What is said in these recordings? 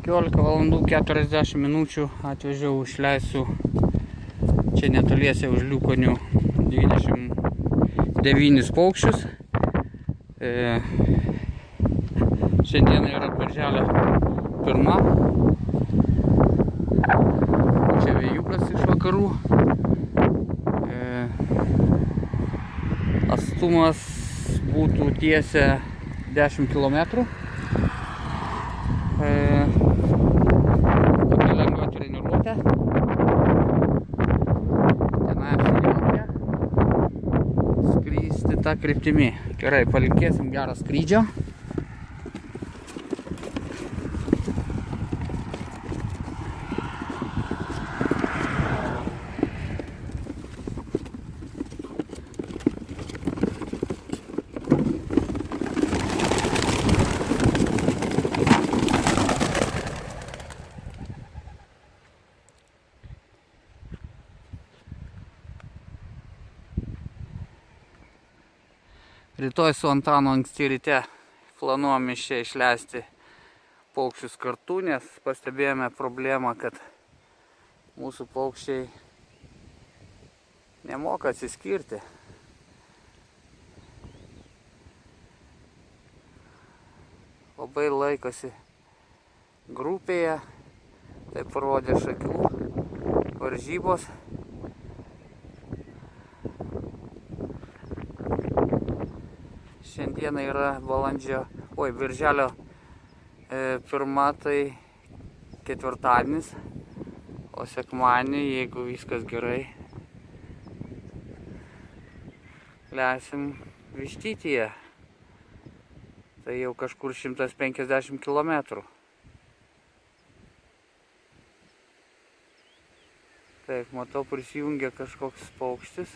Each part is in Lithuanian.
15 valandų 40 minučių atvežiau, išleisiu čia netoliese už Liukonių 29 paukščius. Šiandien yra birželio 1. Čia vėjukas iš vakarų. Atstumas būtų tiesia 10 km. Tokia lengva treniruotė. Tenai apsijungia. Skristi tą kryptimį. Gerai, palinkėsim gerą skrydžio. Rytoj su Antanu anksti ryte planuojame čia išleisti paukščius kartu, nes pastebėjome problemą, kad mūsų paukščiai nemoka atsiskirti. Labai laikosi grupėje, tai parodė šakių varžybos. Šiandieną yra birželio 1, tai ketvirtadienis, o sekmadienį, jeigu viskas gerai, leisim Vištytyje. Tai jau kažkur 150 km. Taip, matau, prisijungia kažkoks paukštis.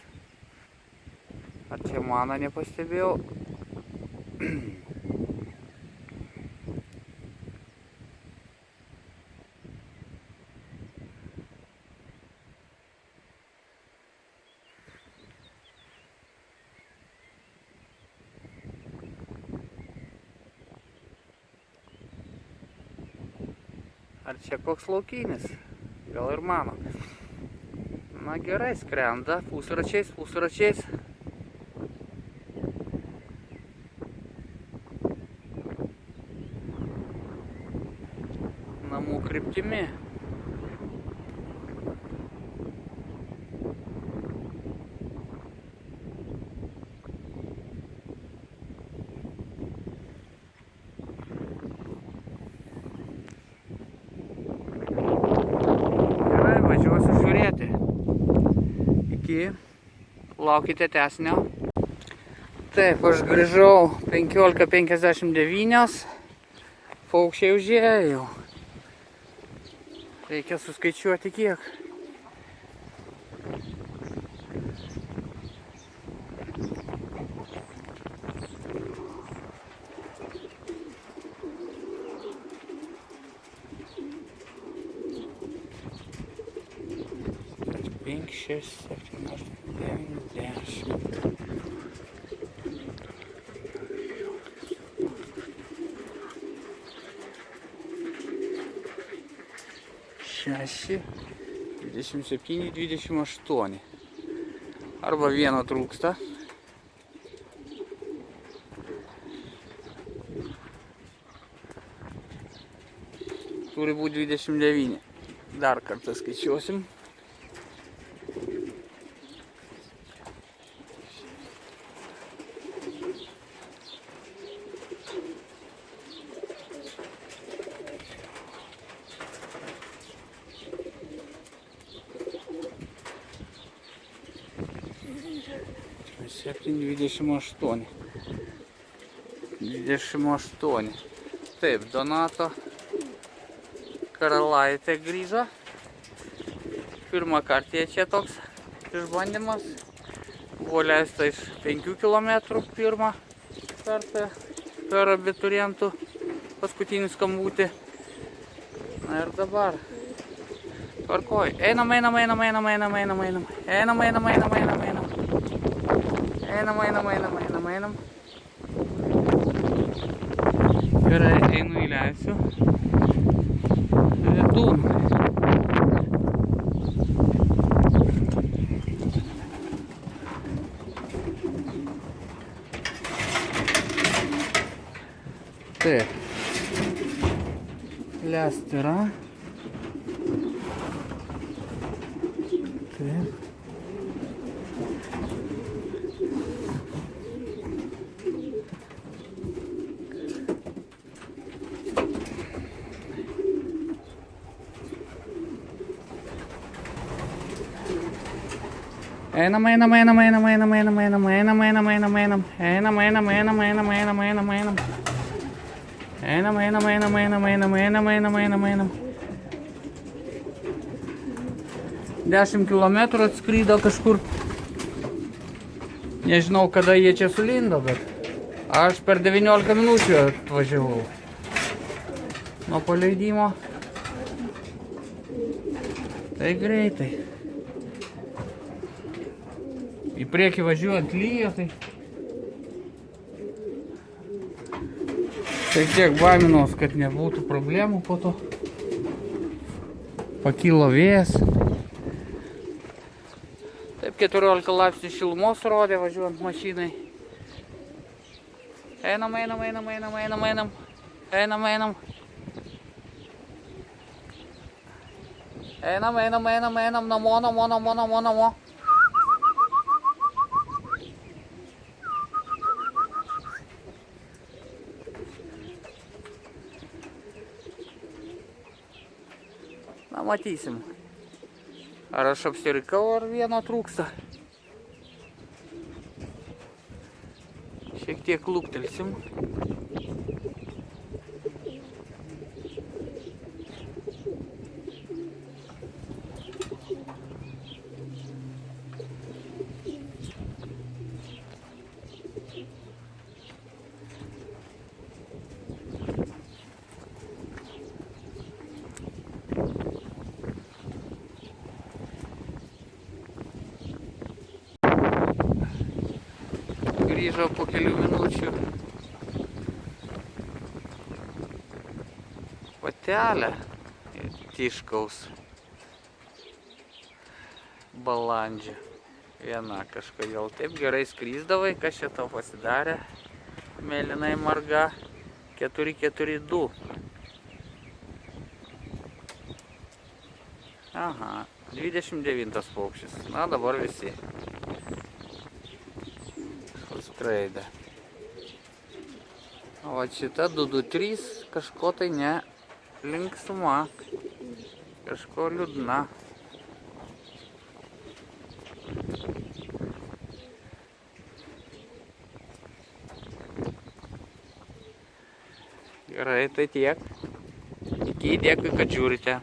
Ar čia mano nepastebėjau? Ar čia koks laukinis? Gal ir mano. Na gerai, skrenda pusračiais. Namų kryptimi. Gerai, važiuosiu žiūrėti. Laukite tęsinio. Taip, aš grįžau 15:59. Paukščiai užėjo. Reikia suskaičiuoti kiek. Penki, šeši, 7, 8, 9, 10. Šeši, 27, 28. Arba vieno trūksta. Turi būti 29. Dar kartą skaičiuosim. Septyni, 28. Taip, Donato karalaitė grįžo. Pirmą kartą čia toks išbandymas. Buvo leista iš 5 km pirmą kartą per abiturientų paskutinį skambutį. Na ir dabar. Tvarkoj. Einam. Gerai, einu įleisiu. koldūnų. Taip. Lest yra. Taip. Einam. Einam. 10 kilometrų atskrydo kažkur. Nežinau, kada jie čia sulindo, bet aš per 19 minučių atvažiavau nuo paleidimo. Tai greitai. Į priekį važiuojant lyja, tai šiek tiek baiminos, kad nebūtų problemų po to. Pakilo vėjas. Taip 14 laipsnių šilumos rodė važiuojant mašinai. Einam. Namo. Na, matysim. Ar aš apsirikau, ar vieno trūksta. Šiek tiek luktelsim. Grįžo po kelių minučių patelė Tiškaus balandžio. Viena kažkodėl taip gerai skrysdavai, kas čia tau pasidarė, mėlynai marga, 442. Aha, 29 paukštis, na dabar visi skraidė. O šita 223 kažko tai ne linksma, kažko liūdna. Gerai, tai tiek. Iki, dėkui, kad žiūrite.